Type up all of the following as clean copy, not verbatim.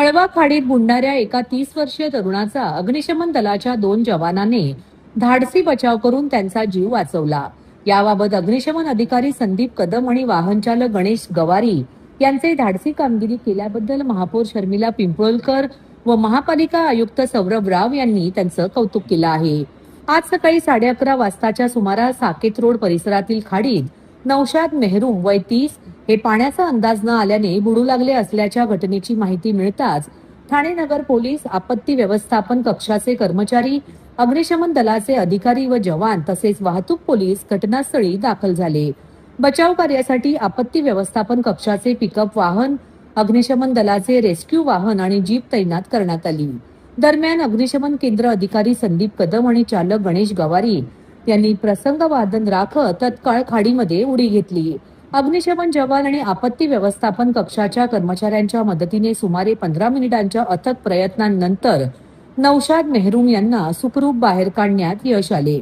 वळवा खाडीत बुडणाऱ्या एका 30 वर्षीय तरुणाचा अग्निशमन दलाच्या 2 जवानांनी धाडसी बचाव करून त्यांचा जीव वाचवला। याबाबत अग्निशमन अधिकारी संदीप कदम आणि वाहन चालक गणेश गवारी यांचे धाडसी कामगिरी केल्याबद्दल महापौर शर्मिला पिंपळकर व महापालिका आयुक्त सौरभ राव यांनी त्यांचं कौतुक केलं आहे। आज सकाळी 11:30 वाजताच्या सुमारास साकेत रोड परिसरातील खाडीत नौशाद मेहरूम वय 30 हे पाण्याचा अंदाज न आल्याने बुडू लागले असल्याच्या घटनेची माहिती मिळताच ठाणे नगर पोलीस, आपत्ती व्यवस्थापन कक्षाचे कर्मचारी, अग्निशमन दलाचे अधिकारी व जवान तसेच वाहतूक पोलीस घटनास्थळी दाखल झाले। बचाव कार्यासाठी आपत्ती व्यवस्थापन कक्षाचे पिकअप वाहन, अग्निशमन दलाचे रेस्क्यू वाहन आणि जीप तैनात करण्यात आली। दरम्यान अग्निशमन केंद्र अधिकारी संदीप कदम आणि चालक गणेश गवारी यांनी प्रसंगवादन राखत तत्काळ खाडीमध्ये उडी घेतली। अग्निशमन जवान आणि आपत्ती व्यवस्थापन कक्षाच्या कर्मचाऱ्यांच्या मदतीने सुमारे 15 मिनिटांच्या अथक प्रयत्नांनंतर नौशाद मेहरूम यांना सुखरूप बाहेर काढण्यात यश आले।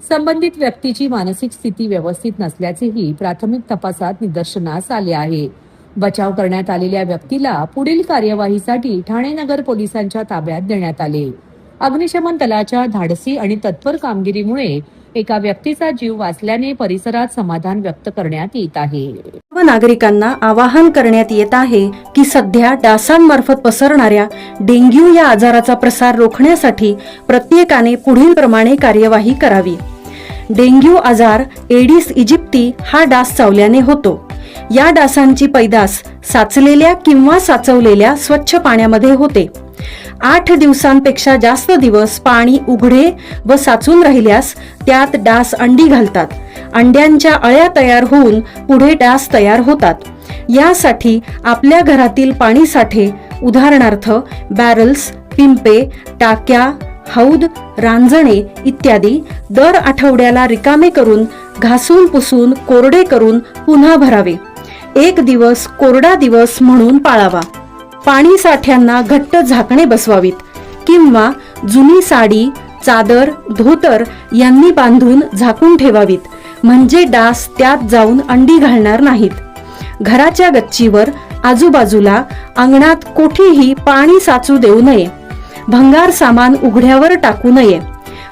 संबंधित व्यक्तीची मानसिक स्थिती व्यवस्थित नसल्याचेही प्राथमिक तपासात निदर्शनास आले आहे। बचाव करण्यात आलेल्या व्यक्तीला पुढील कार्यवाहीसाठी ठाणे नगर पोलिसांच्या ताब्यात देण्यात आले। अग्निशमन दलाच्या धाडसी आणि तत्पर कामगिरीमुळे एका व्यक्तीचा जीव वाचल्याने परिसरात समाधान व्यक्त करण्यात येत आहे। सर्व नागरिकांना आवाहन करण्यात येत आहे की सध्या डासांमार्फत पसरणाऱ्या डेंग्यू या आजाराचा प्रसार रोखण्यासाठी प्रत्येकाने पुढील प्रमाणे कार्यवाही करावी। डेंग्यू आजार एडिस इजिप्ती हा डास चावल्याने होतो। या डासांची पैदास साचलेल्या किंवा साचवलेल्या स्वच्छ पाण्यामध्ये होते। 8 दिवसांपेक्षा जास्त दिवस पाणी उघडे व साचून राहिल्यास त्यात डास अंडी घालतात। अंड्यांच्या अळ्या तयार होऊन पुढे डास तयार होतात। यासाठी आपल्या घरातील पाणी साठे उदाहरणार्थ बॅरल्स, पिंपे, टाक्या, हौद, रांजणे इत्यादी दर आठवड्याला रिकामे करून घासून पुसून कोरडे करून पुन्हा भरावे। 1 दिवस कोरडा दिवस म्हणून पाळावा। पाणी साठ्यांना घट्ट झाकणे बसवावीत किंवा जुनी साडी, चादर, धोतर यांनी बांधून झाकून ठेवावीत, म्हणजे डास त्यात जाऊन अंडी घालणार नाहीत। घराच्या गच्चीवर, आजूबाजूला, अंगणात कोठेही पाणी साचू देऊ नये। भंगार सामान उघड्यावर टाकू नये,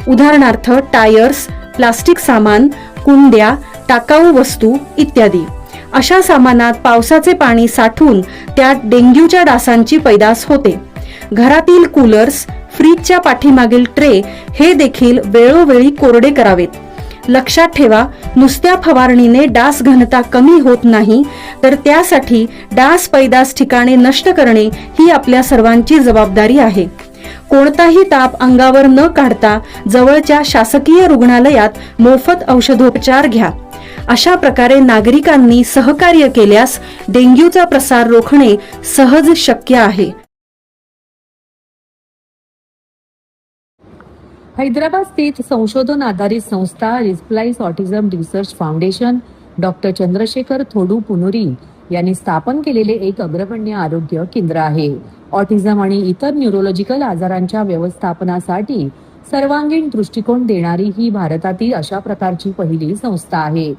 उदाहरणार्थ टायर्स, प्लास्टिक सामान, कुंड्या, टाकाऊ वस्तू इत्यादी। अशा सामानात पावसाचे पाणी साठून त्यात डेंग्यूच्या डासांची पैदास होते। घरातील कूलर्स, फ्रीजच्या पाठीमागील ट्रे हे देखील वेळोवेळी कोरडे करावेत। लक्षात ठेवा, नुसत्या फवारणीने डास घनता कमी होत नाही, तर त्यासाठी डास पैदास ठिकाणे नष्ट करणे ही आपल्या सर्वांची जबाबदारी आहे। कोणताही ताप अंगावर न काढता जवळच्या शासकीय रुग्णालयात मोफत औषधोपचार घ्या। अशा प्रकारे नागरिकांनी सहकार्य केल्यास डेंग्यूचा प्रसार रोखणे सहज शक्य आहे। हैदराबाद स्थित संशोधन आधारित संस्था रिस्प्लाइस autism research foundation doctor Chandrashekhar Thodupunuri यांनी स्थापन केलेले एक अग्रगण्य आरोग्य केंद्र आहे। ऑटिझम आणि इतर न्यूरोलॉजिकल आजारांच्या व्यवस्थापनासाठी सर्वांगीण दृष्टिकोन देणारी ही भारतातील अशा प्रकारची पहिली संस्था आहे।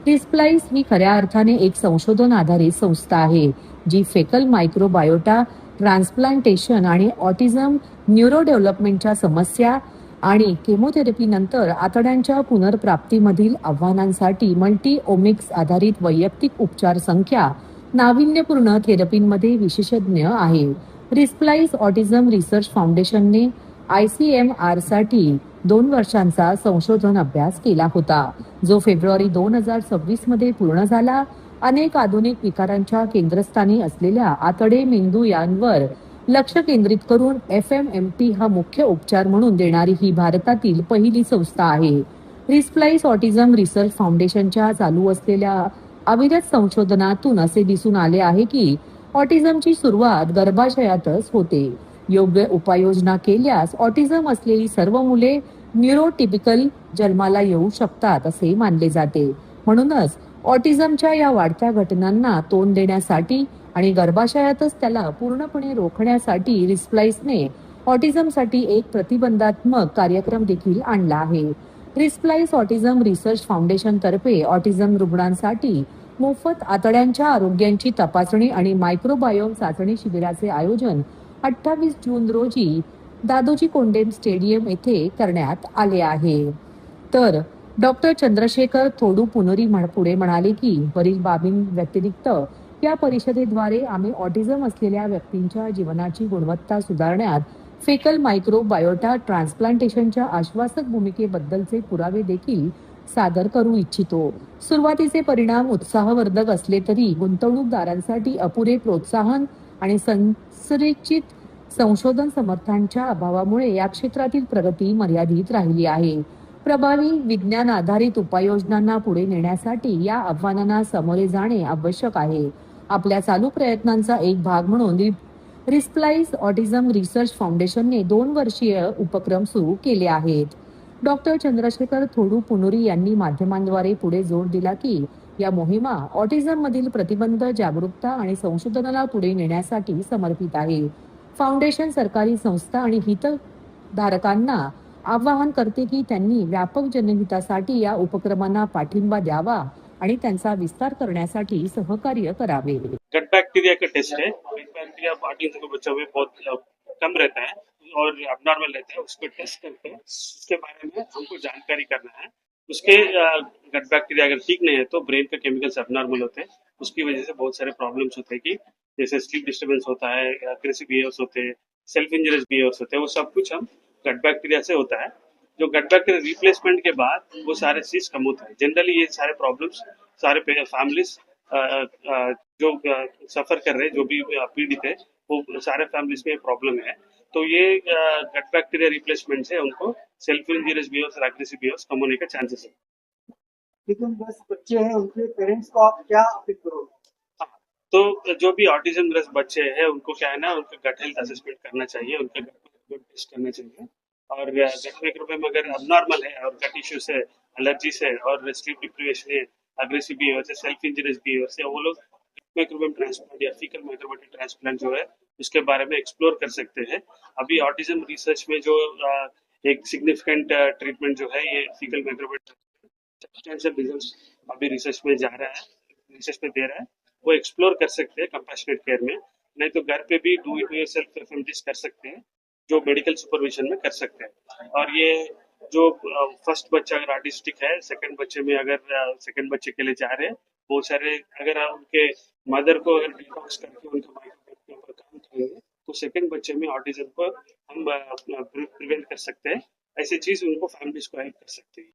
रिस्प्लाइस ही खऱ्या अर्थाने एक संशोधन आधारित संस्था आहे, जी फेकल मायक्रोबायोटा, ट्रान्सप्लांटेशन आणि ऑटिझम न्यूरो डेव्हलपमेंटच्या समस्या आणि केमोथेरपी नंतर आतड्यांच्या पुनर्प्राप्तीमधील आव्हानांसाठी मल्टी ओमिक्स आधारित वैयक्तिक उपचार संख्या नाविन्यपूर्ण थेरपींमध्ये विशेषज्ञ आहे। रिस्प्लाइस ऑटिझम रिसर्च फाउंडेशनने ICMR साठी 2 वर्षांचा संशोधन अभ्यास केला होता, जो फेब्रुवारी 2026 मध्ये पूर्ण झाला। अनेक आधुनिक विकारांच्या केंद्रस्थानी असलेल्या आतडे, मेंदू यांवर लक्ष केंद्रित करून FMMT हा मुख्य उपचार म्हणून देणारी ही भारतातील पहिली संस्था आहे। रिस्प्लाइस ऑटिझम रिसर्च फाउंडेशनच्या चालू असलेल्या अविरत संशोधनातून असे दिसून आले आहे की ऑटिझमची सुरुवात गर्भाशयातच होते। योग्य उपाययोजना केल्यास ऑटिझम असलेली सर्व मुले न्यूरोटिपिकल जन्माला येऊ शकतात असे मानले जाते। म्हणूनच ऑटिझमच्या या वाढत्या घटनांना तोंड देण्यासाठी आणि गर्भाशयातच त्याला पूर्णपणे रोखण्यासाठी रिस्प्लाइसने ऑटिझमसाठी एक प्रतिबंधात्मक कार्यक्रम देखील आणला आहे। रिस्प्लाइस ऑटिझम रिसर्च फाउंडेशन तर्फे ऑटिझम रुग्णांसाठी मोफत आतड्यांच्या आरोग्यांची तपासणी आणि मायक्रोबायोम चाचणी शिबिराचे आयोजन 28 जून रोजी दादोजी कोंडेम स्टेडियम येथे करण्यात आले आहे. तर डॉक्टर चंद्रशेखर थोडू पुनोरी पुढे म्हणाले की वरील बाबींव्यतिरिक्त या परिषदेद्वारे आम्ही ऑटिझम असलेल्या व्यक्तींच्या जीवनाची गुणवत्ता सुधारण्यात फेकल मायक्रोबायोटा ट्रान्सप्लांटेशनच्या आश्वासक भूमिकेबद्दलचे पुरावे देखील सादर करू इच्छितो. सुरुवातीचे परिणाम उत्साहवर्धक असले तरी गुंतवणूकदारांसाठी अपुरे प्रोत्साहन आणि संरचित संशोधन समर्थनाच्या अभावामुळे या क्षेत्रातील प्रगती मर्यादित राहिली आहे. प्रभावी विज्ञान आधारित उपाययोजनांना पुढे नेण्यासाठी या आव्हानांना सामोरे जाणे आवश्यक आहे. आपल्या चालू प्रयत्नांचा एक भाग म्हणून रिस्प्लाइस ऑटिझम रिसर्च फाउंडेशनने 2 वर्षीय उपक्रम सुरू केले आहेत. डॉक्टर चंद्रशेखर थोडू पुनोरी यांनी माध्यमांद्वारे पुढे जोर दिला की या मोहिमा ऑटिझम मधील प्रतिबंध, जागरूकता आणि संशोधनाला पुढे नेण्यासाठी समर्पित आहे. फाउंडेशन सरकारी संस्था आणि हितधारकांना आवाहन करते की त्यांनी व्यापक जनहितासाठी या उपक्रमांना पाठिंबा द्यावा आणि त्यांचा विस्तार करण्यासाठी सहकार्य करावे. गट बैक्टीरिया का टेस्ट है। गट बैक्टीरिया ऑटिज्म के बच्चों में बहुत कम रहता है और अबनॉर्मल रहता है, उसको टेस्ट करके उसके बारे में हमको जानकारी करना है। उसके गट बैक्टीरिया अगर ठीक नहीं है तो ब्रेन के केमिकल्स अबनॉर्मल होते हैं, उसकी वजह से बहुत सारे प्रॉब्लम्स होते हैं कि जैसे स्लीप डिस्टर्बेंस होता है, अग्रेसिव बिहेवियर्स होते हैं, सेल्फ इंजरियस बिहेवियर्स होते हैं, वो सब कुछ हम गट बैक्टीरिया से होता है। जो गट बैक्टीरिया रिप्लेसमेंट के बाद वो सारे चीज कम होता है। जनरली ये सारे प्रॉब्लम्स सारे फैमिलीज जो सफर कर रहे हैं, जो भी पीड़ित है, वो सारे फैमिलीज में प्रॉब्लम है। तो ये गट बैक्टीरिया रिप्लेसमेंट से उनको सेल्फ इंजरियस बिहेवियर्स और एग्रेसिव बिहेवियर्स कम होने के चांसेस है। लेकिन बस बच्चे हैं, उनके पेरेंट्स को आप क्या अपील करोगे? हाँ, तो जो भी ऑटिज्म ग्रस्त बच्चे हैं उनको क्या है ना, उनका गट हेल्थ असेसमेंट करना चाहिए, उनका गट टेस्ट करना चाहिए। और गट माइक्रोबायोम अगर अबनॉर्मल है और गट इश्यूज है, एलर्जीज है और स्लीप डिप्रिवेशन है, अग्रेसिव बिहेवियर है, सेल्फ इंजरियस बिहेवियर है, वो लोग माइक्रोबायोम ट्रांसप्लांट या फीकल माइक्रोबायोम ट्रांसप्लांट जो है उसके बारे में एक्सप्लोर कर सकते हैं। अभी ऑटिज्म रिसर्च में जो एक सिग्निफिकेंट ट्रीटमेंट जो है ये फीकल माइक्रोबायोम सब्सटेंशियल रिजल्ट अभी रिसर्च में जा रहा है, रिसर्च में दे रहा है, वो एक्सप्लोर कर सकते हैं कंपैशनेट केयर में। नहीं तो घर पे भी डू इट योरसेल्फ एफएमडीज कर सकते हैं, जो मेडिकल सुपरविजन में कर सकते हैं। और ये जो फर्स्ट बच्चा अगर ऑटिस्टिक है, सेकंड बच्चे में अगर सेकंड बच्चे के लिए जा रहे हैं, बहुत सारे अगर उनके मदर को अगर डिटॉक्स करके उनका माइक्रोबायोम के ऊपर काम करेंगे तो सेकंड बच्चे में ऑटिज्म को हम प्रिवेंट कर सकते हैं। ऐसी चीज उनको फैमिलीज को हेल्प कर सकते हैं।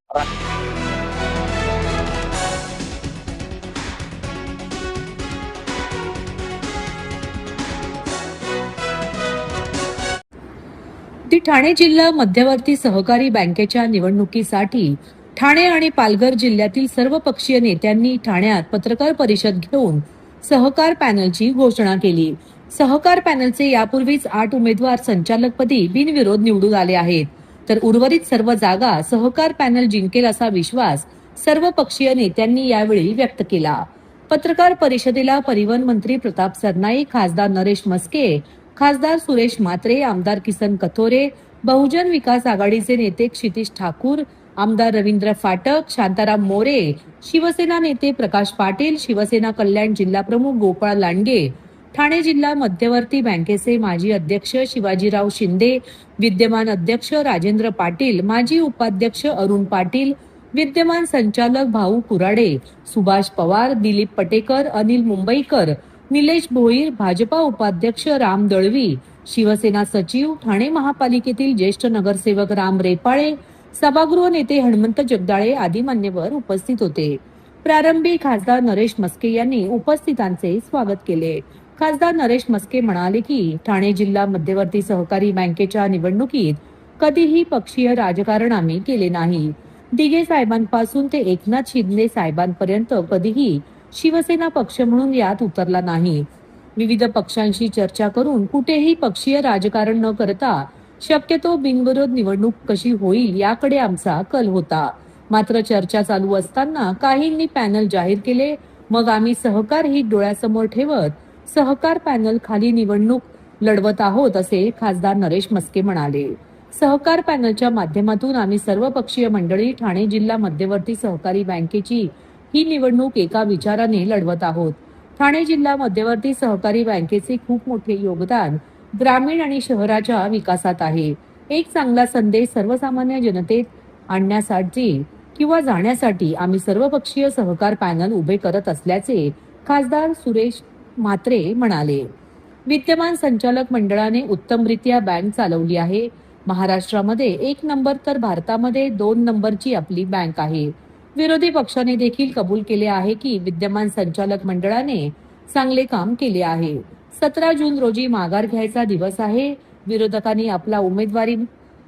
ती ठाणे जिल्हा मध्यवर्ती सहकारी बँकेच्या निवडणुकीसाठी ठाणे आणि पालघर जिल्ह्यातील सर्वपक्षीय नेत्यांनी ठाण्यात पत्रकार परिषद घेऊन सहकार पॅनलची घोषणा केली. सहकार पॅनलचे यापूर्वीच 8 उमेदवार संचालकपदी बिनविरोध निवडून आले आहेत, तर उर्वरित सर्व जागा सहकार पॅनल जिंकेल असा विश्वास सर्वपक्षीय नेत्यांनी यावेळी व्यक्त केला. पत्रकार परिषदेला परिवहन मंत्री प्रताप सरनाईक, खासदार नरेश मस्के, खासदार सुरेश म्हात्रे, आमदार किसन कथोरे, बहुजन विकास आघाडीचे नेते क्षितिश ठाकूर, आमदार रवींद्र फाटक, शांताराम मोरे, शिवसेना नेते प्रकाश पाटील, शिवसेना कल्याण जिल्हाप्रमुख गोपाळ लांडगे, ठाणे जिल्हा मध्यवर्ती बँकेचे माजी अध्यक्ष शिवाजीराव शिंदे, विद्यमान अध्यक्ष राजेंद्र पाटील, माजी उपाध्यक्ष अरुण पाटील, विद्यमान संचालक भाऊ कुराडे, सुभाष पवार, दिलीप पटेकर, अनिल मुंबईकर, निलेश भोईर, भाजपा उपाध्यक्ष राम दळवी, शिवसेना सचिव, ठाणे महापालिकेतील ज्येष्ठ नगरसेवक राम रेपाळे, सभागृह नेते हनुमंत जगदाळे आदी मान्यवर उपस्थित होते. प्रारंभी खासदार नरेश मस्के यांनी उपस्थितांचे स्वागत केले. खासदार नरेश मस्के म्हणाले की ठाणे जिल्हा मध्यवर्ती सहकारी बँकेच्या निवडणुकीत कधीही पक्षीय राजकारण आम्ही केले नाही. दिघे साहेबांपासून ते एकनाथ शिंदे साहेबांपर्यंत कधीही शिवसेना पक्ष म्हणून यात उतरला नाही. विविध पक्षांशी चर्चा करून कुठेही पक्षीय राजकारण न करता शक्यतो बिनविरोध निवडणूक कशी होईल याकडे आमचा कल होता. मात्र चर्चा चालू असताना काहींनी पॅनल जाहीर केले. मग आम्ही सहकार ही डोळ्यासमोर ठेवत सहकार पॅनल खाली निवडणूक लढवत आहोत, असे खासदार नरेश मस्के म्हणाले. सहकार पॅनलच्या माध्यमातून आम्ही सर्व पक्षीय मंडळी ठाणे जिल्हा मध्यवर्ती सहकारी बँकेची ही निवडणूक एका विचाराने लढवत आहोत. ठाणे जिल्हा मध्यवर्ती सहकारी बँकेचे खूप मोठे योगदान ग्रामीण आणि शहराच्या विकासात आहे. एक चांगला संदेश सर्वसामान्य जनतेत आणण्यासाठी किंवा जाण्यासाठी आम्ही सर्वपक्षीय सहकार पॅनल उभे करत असल्याचे खासदार सुरेश म्हात्रे म्हणाले. विद्यमान संचालक मंडळाने उत्तमरित्या बँक चालवली आहे. महाराष्ट्रामध्ये 1 नंबर तर भारतामध्ये 2 नंबरची आपली बँक आहे. विरोधी पक्षाने देखील कबूल केले आहे की विद्यमान संचालक मंडळाने चांगले काम केले आहे. 17 जून रोजी माघार घ्यायचा दिवस आहे. विरोधकांनी आपला उमेदवारी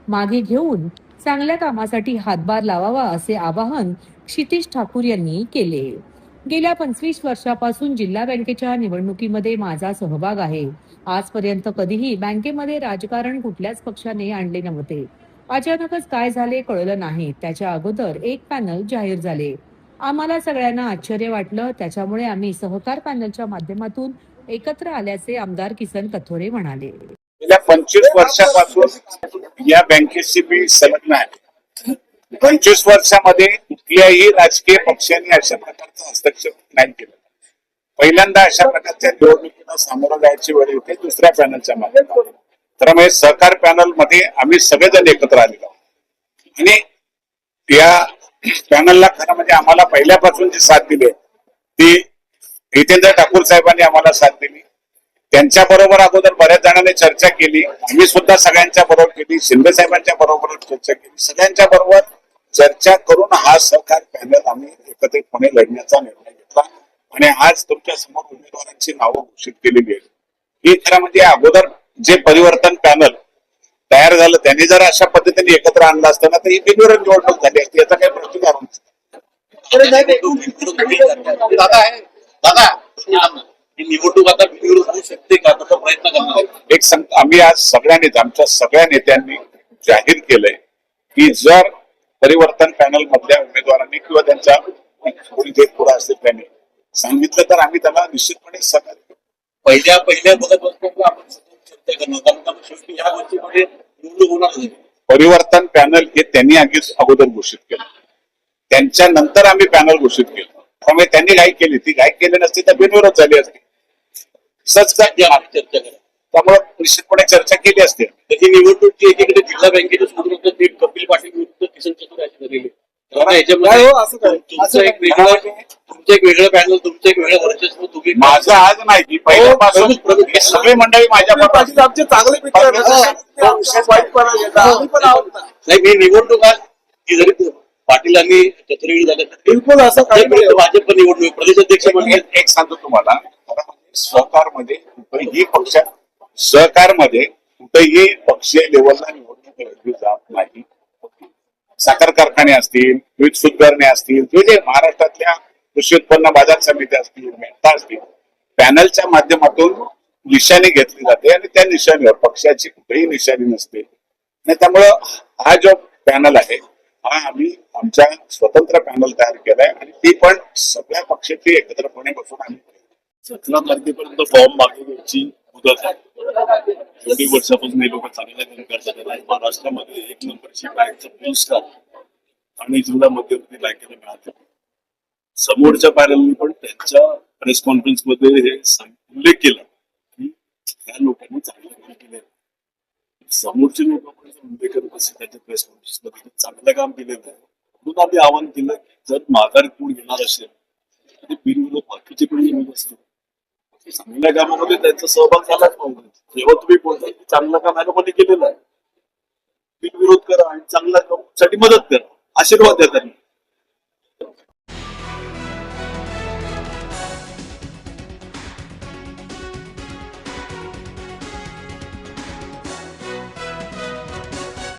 मागे घेऊन चांगल्या कामासाठी हातभार लावावा असे आवाहन क्षितिज ठाकूर यांनी केले. गेल्या 25 वर्षापासून जिल्हा बँकेच्या निवडणुकीमध्ये माझा सहभाग आहे. आजपर्यंत कधीही बँकेमध्ये राजकारण कुठल्याच पक्षाने आणले नव्हते. अचानकच काय झाले कळलं नाही. त्याच्या अगोदर एक पॅनल जाहीर झाले. आम्हाला सगळ्यांना आश्चर्य वाटलं. त्याच्यामुळे आम्ही सहकार पॅनलच्या माध्यमातून एकत्र आल्याचे आमदार किसन कथोरे म्हणाले. गेल्या 25 वर्षापासून या बँकेशी मी संलग्न आहे. 25 वर्षामध्ये कुठल्याही राजकीय पक्षांनी अशा प्रकारचा हस्तक्षेप नाही केला. पहिल्यांदा अशा प्रकारच्या निवडणुकीला सामोरं जायची वेळ येते दुसऱ्या पॅनलच्या माध्यमातून. त्यामुळे सहकार पॅनल मध्ये आम्ही सगळेजण एकत्र आलेलो आहोत आणि या पॅनलला खरं म्हणजे आम्हाला पहिल्यापासून जी साथ दिली ती हितेंद्र ठाकूर साहेबांनी आम्हाला साथ दिली. त्यांच्या बरोबर अगोदर बऱ्याच जणांनी चर्चा केली. आम्ही सुद्धा सगळ्यांच्या बरोबर केली. शिंदे साहेबांच्या बरोबर चर्चा केली. सगळ्यांच्या बरोबर चर्चा करून हा सहकार पॅनल आम्ही एकत्रितपणे लढण्याचा निर्णय घेतला आणि आज तुमच्या समोर उमेदवारांची नावं घोषित केलेली आहेत. ही खरं म्हणजे अगोदर जे परिवर्तन पॅनल तयार झालं त्यांनी जर अशा पद्धतीने एकत्र आणलं असतं ना तर ही बिनविरोध निवडणूक झाली असती. याचा काही प्रतिकार दादा ही निवडणूक आता बिनविरोध होऊ शकते का त्याचा प्रयत्न करणार. एक आम्ही आज सगळ्यांनीच आमच्या सगळ्या नेत्यांनी जाहीर केलंय की जर परिवर्तन पॅनल मधल्या उमेदवारांनी किंवा त्यांच्या जे पुढे असतील त्यांनी सांगितलं तर आम्ही त्याला निश्चितपणे सहकार्य करू. पहिल्या बघत असताना आपण चर्चा करणार कारण शेवटी ह्या गोष्टीमध्ये निवडणूक होणार नाही. परिवर्तन पॅनल हे त्यांनी अगोदर घोषित केलं. त्यांच्या नंतर आम्ही पॅनल घोषित केलं. त्यामुळे त्यांनी घाई केली. ती घाई केली नसती तर बिनविरोध झाली असती. चर्चा करा त्यामुळे निश्चितपणे चर्चा केली असते. ही निवडणूक जी एकीकडे जिल्हा बँकेच्या सूत्र ते कपिल पाटील विरुद्ध किसन चतुर अशी झालेली. तुमचं एक वेगळं पॅनल तुमचं एक वेगळं वर्चस्व तुम्ही माझं आज नाही की पहिल्यापासून ही सगळी मंडळी माझ्या नाही मी निवडणूक आज की जरी पाटीलांनी चतुर्वेळी झालं बिलकुल असं काही नाही. भाजप निवडणूक प्रदेशाध्यक्ष म्हणजे एक सांगतो तुम्हाला सहकारमध्ये कुठेही पक्ष सहकारमध्ये कुठेही पक्षीय लेवलला निवडणूक लढली जात नाही. साखर कारखाने असतील विविध सुधारणे असतील किंवा जे महाराष्ट्रातल्या कृषी उत्पन्न बाजार समित्या असतील मेहता असतील पॅनलच्या माध्यमातून निशाणी घेतली जाते आणि त्या निशाणीवर पक्षाची कुठेही निशाणी नसते आणि त्यामुळं हा जो पॅनल आहे हा आम्ही आमच्या स्वतंत्र पॅनल तयार केलाय आणि ती पण सगळ्या पक्षाची एकत्रपणे बसून आम्ही 17 तारखेपर्यंत फॉर्म मागवण्याची मुदत आहे. एवढी वर्षापासून हे लोक चांगल्या काम करतात आणि महाराष्ट्रामध्ये 1 नंबरची बँकचा पुरस्कार ठाणे जिल्हा मध्यवर्ती बँकेला मिळाले. समोरच्या पॅनलनी पण त्यांच्या प्रेस कॉन्फरन्स मध्ये हे उल्लेख केला की त्या लोकांनी चांगलं काम केलं. समोरचे लोक पण उल्लेख करत असतील त्यांच्या प्रेस कॉन्फरन्स मध्ये चांगलं काम केलेलं आहे. म्हणून आम्ही आवाहन केलं की जर माघार कोण घेणार असेल तर बिनविरोध बाकीचे पण येत असतील. चांगल्या कामामध्ये त्यांचा सहभाग झालाच पाहिजे. जेव्हा तुम्ही बोलता की चांगलं काम या लोकांनी केलेलं आहे बिनविरोध करा आणि चांगल्या कामासाठी मदत करा, आशीर्वाद द्या त्यांना.